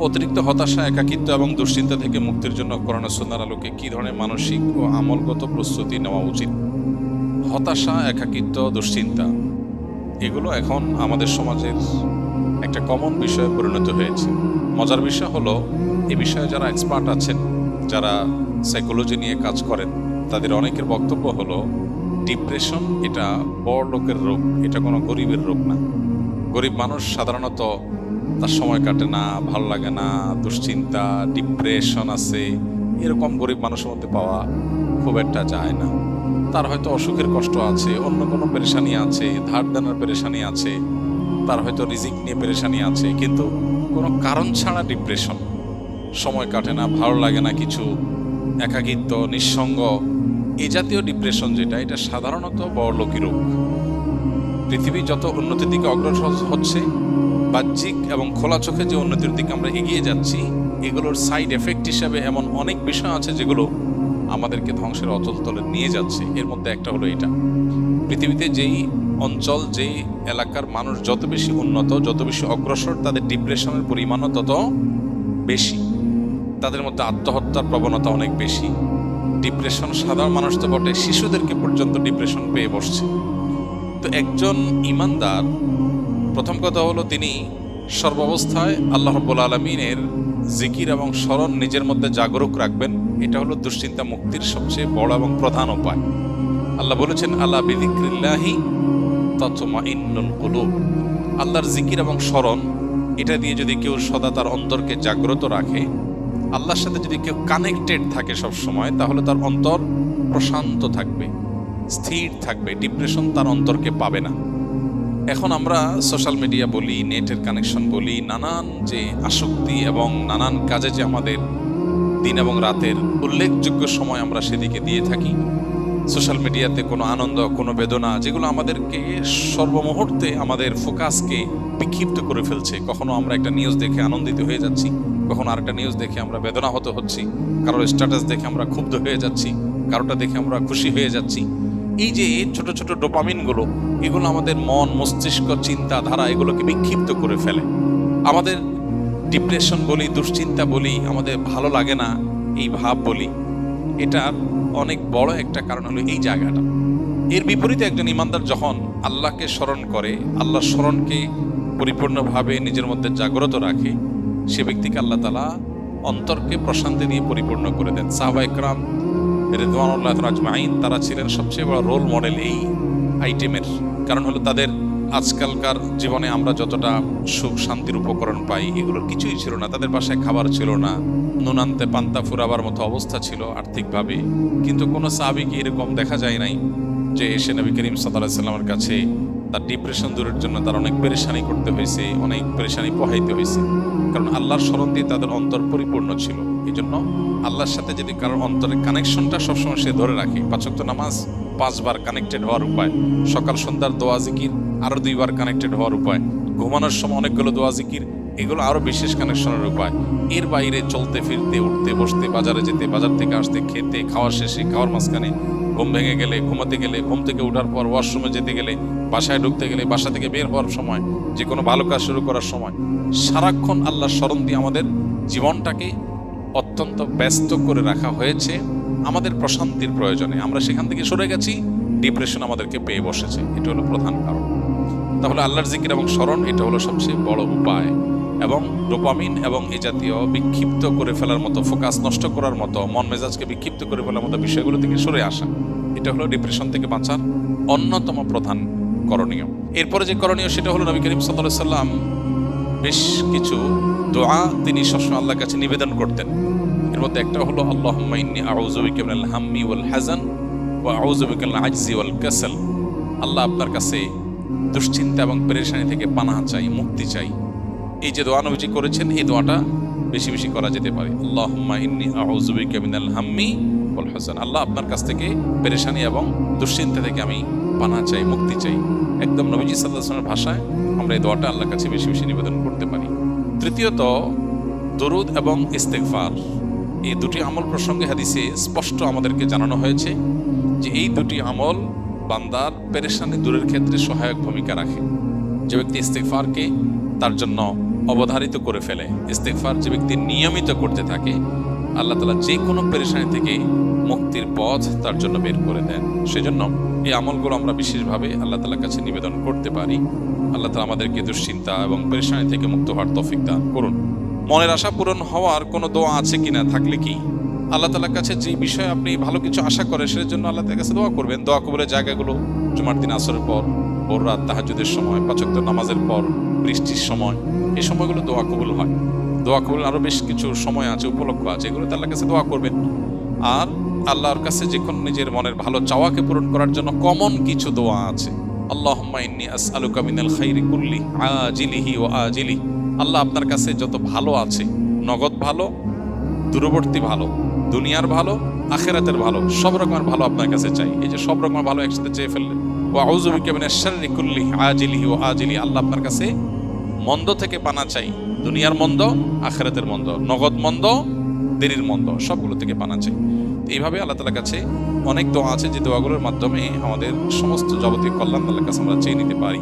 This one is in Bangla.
অতিরিক্ত হতাশা, একাকিত্ব এবং দুশ্চিন্তা থেকে মুক্তির জন্য কোরআন ও সুন্নাহর আলোকে কী ধরনের মানসিক ও আমলগত প্রস্তুতি নেওয়া উচিত? হতাশা, একাকিত্ব, দুশ্চিন্তা এগুলো এখন আমাদের সমাজের একটা কমন বিষয়ে পরিণত হয়েছে। মজার বিষয় হলো, এ বিষয়ে যারা এক্সপার্ট আছেন, যারা সাইকোলজি নিয়ে কাজ করেন, তাদের অনেকের বক্তব্য হলো ডিপ্রেশন এটা বড় লোকের রোগ, এটা কোনো গরিবের রোগ না। গরিব মানুষ সাধারণত তার সময় কাটে না, ভালো লাগে না, দুশ্চিন্তা, ডিপ্রেশন আছে, এরকম গরিব মানুষের মধ্যে পাওয়া খুব একটা যায় না। তার হয়তো অসুখের কষ্ট আছে, অন্য কোনো পেরেশানি আছে, ধার দেনার পেরেশানি আছে, তার হয়তো রিজিক নিয়ে পেরেশানি আছে, কিন্তু কোনো কারণ ছাড়া ডিপ্রেশন, সময় কাটে না, ভালো লাগে না কিছু, একাকিত্ব, নিঃসঙ্গ, এই জাতীয় ডিপ্রেশন যেটা, এটা সাধারণত বড়লোকি রোগ। পৃথিবী যত উন্নতির দিকে অগ্রসর হচ্ছে, বাহ্যিক এবং খোলা চোখে যে উন্নতির দিকে আমরা এগিয়ে যাচ্ছি, এগুলোর সাইড এফেক্ট হিসাবে এমন অনেক বিষয় আছে যেগুলো আমাদেরকে ধ্বংসের অতল তলে নিয়ে যাচ্ছে। এর মধ্যে একটা হলো এটা, পৃথিবীতে যেই অঞ্চল, যেই এলাকার মানুষ যত বেশি উন্নত, যত বেশি অগ্রসর, তাদের ডিপ্রেশনের পরিমাণও তত বেশি, তাদের মধ্যে আত্মহত্যার প্রবণতা অনেক বেশি। ডিপ্রেশন সাধারণ মানুষ তো বটে, শিশুদেরকে পর্যন্ত ডিপ্রেশন পেয়ে বসছে। তো একজন ঈমানদার, প্রথম কথা হলো তিনি সর্বাবস্থায় আল্লাহ রাব্বুল আলামিনের জিকির এবং স্মরণ নিজের মধ্যে জাগরুক রাখবেন। এটা হলো দুশ্চিন্তা মুক্তির সবচেয়ে বড় এবং প্রধান উপায়। আল্লাহ বলেছেন, আলা বিযিকরিল্লাহি তাতমাইন্নুল কুলুব। আল্লাহর জিকির এবং স্মরণ, এটা দিয়ে যদি কেউ সদা তার অন্তরকে জাগ্রত রাখে, আল্লাহর সাথে যদি কেউ কানেক্টেড থাকে সব সময়, তাহলে তার অন্তর প্রশান্ত থাকবে, স্থির থাকবে, ডিপ্রেশন তার অন্তরকে পাবে না। এখন আমরা সোশ্যাল মিডিয়া বলি, নেটের কানেকশন বলি, নানান যে আসক্তি এবং নানান কাজে যে আমাদের দিন এবং রাতের উল্লেখযোগ্য সময় আমরা সেদিকে দিয়ে থাকি। সোশ্যাল মিডিয়াতে কোনো আনন্দ, কোনো বেদনা, যেগুলো আমাদেরকে সর্বমুহূর্তে আমাদের ফোকাসকে বিক্ষিপ্ত করে ফেলছে। কখনো আমরা একটা নিউজ দেখে আনন্দিত হয়ে যাচ্ছি, কখনো আরেকটা নিউজ দেখে আমরা বেদনাহত হচ্ছি, কারোর স্ট্যাটাস দেখে আমরা ক্ষুব্ধ হয়ে যাচ্ছি, কারোটা দেখে আমরা খুশি হয়ে যাচ্ছি। এই যে ছোট ছোট ডোপামিনগুলো, এগুলো আমাদের মন, মস্তিষ্ক, চিন্তাধারা এগুলোকে বিক্ষিপ্ত করে ফেলে। আমাদের ডিপ্রেশন বলি, দুশ্চিন্তা বলি, আমাদের ভালো লাগে না এই ভাব বলি, এটার অনেক বড় একটা কারণ হলো এই জায়গাটা। এর বিপরীতে একজন ঈমানদার যখন আল্লাহকে স্মরণ করে, আল্লাহর স্মরণকে পরিপূর্ণভাবে নিজের মধ্যে জাগ্রত রাখে, সে ব্যক্তিকে আল্লাহ তাআলা অন্তরকে প্রশান্তি দিয়ে পরিপূর্ণ করে দেন। সাহাবায়ে কেরাম রিদওয়ানুল্লাহি আজমাইন, তারা ছিলেন সবচেয়ে বড় রোল মডেল এই আইটেমের। কারণ হলো তাদের আজকালকার জীবনে আমরা যতটা সুখ শান্তির উপকরণ পাই, এগুলোর কিছুই ছিল না। তাদের বাসায় খাবার ছিল না, নুন আনতে পান্তা ফুরাবার মতো অবস্থা ছিল আর্থিকভাবে। কিন্তু কোনো সাহাবীকে এরকম দেখা যায় নাই যে এসে নবী করিম সাল্লাল্লাহু আলাইহি ওয়াসাল্লামের কাছে তার ডিপ্রেশন দূরের জন্য তার অনেক পেরেশানি করতে হয়েছে, অনেক পেরেশানি পোহাইতে হয়েছে। কারণ আল্লাহর স্মরণ দিয়ে তাদের অন্তর পরিপূর্ণ ছিল। এই জন্য আল্লাহর সাথে যদি কারোর অন্তরের কানেকশনটা সবসময় সে ধরে রাখে, 5 ওয়াক্ত নামাজ 5 বার কানেক্টেড হওয়ার উপায়, সকাল সন্ধ্যার দোয়া জিকির আরো 2 বার কানেক্টেড হওয়ার উপায়, ঘুমানোর সময় অনেকগুলো দোয়া জিকির, এগুলো আরো বিশেষ কানেকশনের উপায়। এর বাইরে চলতে ফিরতে, উঠতে বসতে, বাজারে যেতে, বাজার থেকে আসতে, খেতে, খাওয়ার শেষে, খাওয়ার মাঝখানে, ঘুম ভেঙে গেলে, ঘুমাতে গেলে, ঘুম থেকে ওঠার পর, ওয়াশরুমে যেতে গেলে, বাসায় ঢুকতে গেলে, বাসা থেকে বের হওয়ার সময়, যে কোনো ভালো কাজ শুরু করার সময়, সারাক্ষণ আল্লাহর স্মরণ দিয়ে আমাদের জীবনটাকে অত্যন্ত ব্যস্ত করে রাখা হয়েছে আমাদের প্রশান্তির প্রয়োজনে। আমরা সেখান থেকে সরে গেছি, ডিপ্রেশন আমাদেরকে পেয়ে বসেছে। এটা হলো প্রধান কারণ। তাহলে আল্লাহর জিকির এবং স্মরণ, এটা হলো সবচেয়ে বড় উপায়। এবং ডোপামিন এবং এই জাতীয় বিক্ষিপ্ত করে ফেলার মতো, ফোকাস নষ্ট করার মতো, মন মেজাজকে বিক্ষিপ্ত করে ফেলার মতো বিষয়গুলো থেকে সরে আসা, এটা হলো ডিপ্রেশন থেকে বাঁচার অন্যতম প্রধান করণীয়। এরপরে যে করণীয়, সেটা হলো নবী করিম সাল্লাল্লাহু আলাইহি ওয়াসাল্লাম বেশ কিছু দোয়া তিনি সবসময় আল্লাহর কাছে নিবেদন করতেন। এর মধ্যে একটা হলো, আল্লাহুম্মা ইন্নী আউযু বিকা মিনাল হাম্মি ওয়াল হাযান ওয়া আউযু বিকা মিনাল আজজি ওয়াল কাসাল। আল্লাহ, আপনার কাছে দুশ্চিন্তা এবং পেরেশানি থেকে পানাহ চাই, মুক্তি চাই। এই যে দোয়া নবীজি করেছেন, এই দোয়াটা বেশি বেশি করা যেতে পারে। আল্লাহুম্মা ইন্নী আউযু বিকা মিনাল হাম্মি ওয়াল হাযান। আল্লাহ, আপনার কাছ থেকে পেরেশানি এবং দুশ্চিন্তা থেকে আমি পানাহ চাই, মুক্তি চাই। একদম নবীজি সাল্লাল্লাহু আলাইহি ওয়াসাল্লামের ভাষায় আমরা এই দোয়াটা আল্লাহর কাছে বেশি বেশি নিবেদন করতে পারি। তৃতীয়ত, দরুদ এবং ইস্তেগফার, এই দুটি আমল প্রসঙ্গে হাদিসে স্পষ্ট আমাদেরকে জানানো হয়েছে যে এই দুটি আমল বান্দার পেরেশানি দূরের ক্ষেত্রে সহায়ক ভূমিকা রাখে। যে ব্যক্তি ইস্তেগফারকে তার জন্য অবধারিত করে ফেলে। ইস্তেগফার যে ব্যক্তি নিয়মিত করতে থাকে, আল্লাহ তাআলা যে কোনো পেরেশানি থেকে মুক্তির পথ তার জন্য বের করে দেন। সেজন্য এই আমলগুলো আমরা বিশেষভাবে আল্লাহ তাআলার কাছে নিবেদন করতে পারি। আল্লাহ তাআলা আমাদেরকে দুশ্চিন্তা এবং পেরেশানি থেকে মুক্ত হওয়ার তৌফিক দান করুন। মনের আশা পূরণ হওয়ার কোনো দোয়া আছে কিনা, থাকলে কি আল্লাহ তাআলার কাছে যে বিষয়ে আপনি ভালো কিছু আশা করেন সেটার জন্য আল্লাহ তাআলার কাছে দোয়া করবেন। দোয়া কবুলের জায়গাগুলো জুমার দিন আসরের পর, ভোর রাত তাহাজ্জুদের সময়, পাঁচ ওয়াক্ত নামাজের পর, বৃষ্টির সময়, এই সময়গুলো দোয়া কবুল হয়। দোয়া কবুল আরও বেশ কিছু সময় আছে, উপলক্ষ আছে, এগুলো আল্লাহর কাছে দোয়া করবেন। আর আল্লাহর কাছে যে কোনো নিজের মনের ভালো চাওয়াকে পূরণ করার জন্য কমন কিছু দোয়া আছে। আল্লাহুম্মা ইন্নী আসআলুকা মিনাল খাইরি কুল্লি আজিলিহি ওয়া আজিলি। আল্লাহ আপনার কাছে যত ভালো আছে, নগদ ভালো, দূরবর্তী ভালো, দুনিয়ার ভালো, আখিরাতের ভালো, সব রকমের ভালো আপনার কাছে চাই। এই যে সব রকমের ভালো একসাথে চেয়ে ফেললেন, ওয়া আউযু বিকা মিনাশ শাররি কুল্লি আজিলিহি ওয়া আজিলি। আল্লাহ আপনার কাছে মন্দ থেকে পানা চাই, দুনিয়ার মন্দ, আখিরাতের মন্দ, নগদ মন্দ, দেরির মন্দ, সবগুলো থেকে পানা চাই। এইভাবে আল্লাহ তাআলার কাছে অনেক দোয়া আছে যে দোয়াগুলোর মাধ্যমে আমাদের সমস্ত যাবতীয় কল্যাণ আল্লাহর কাছে আমরা চেয়ে নিতে পারি।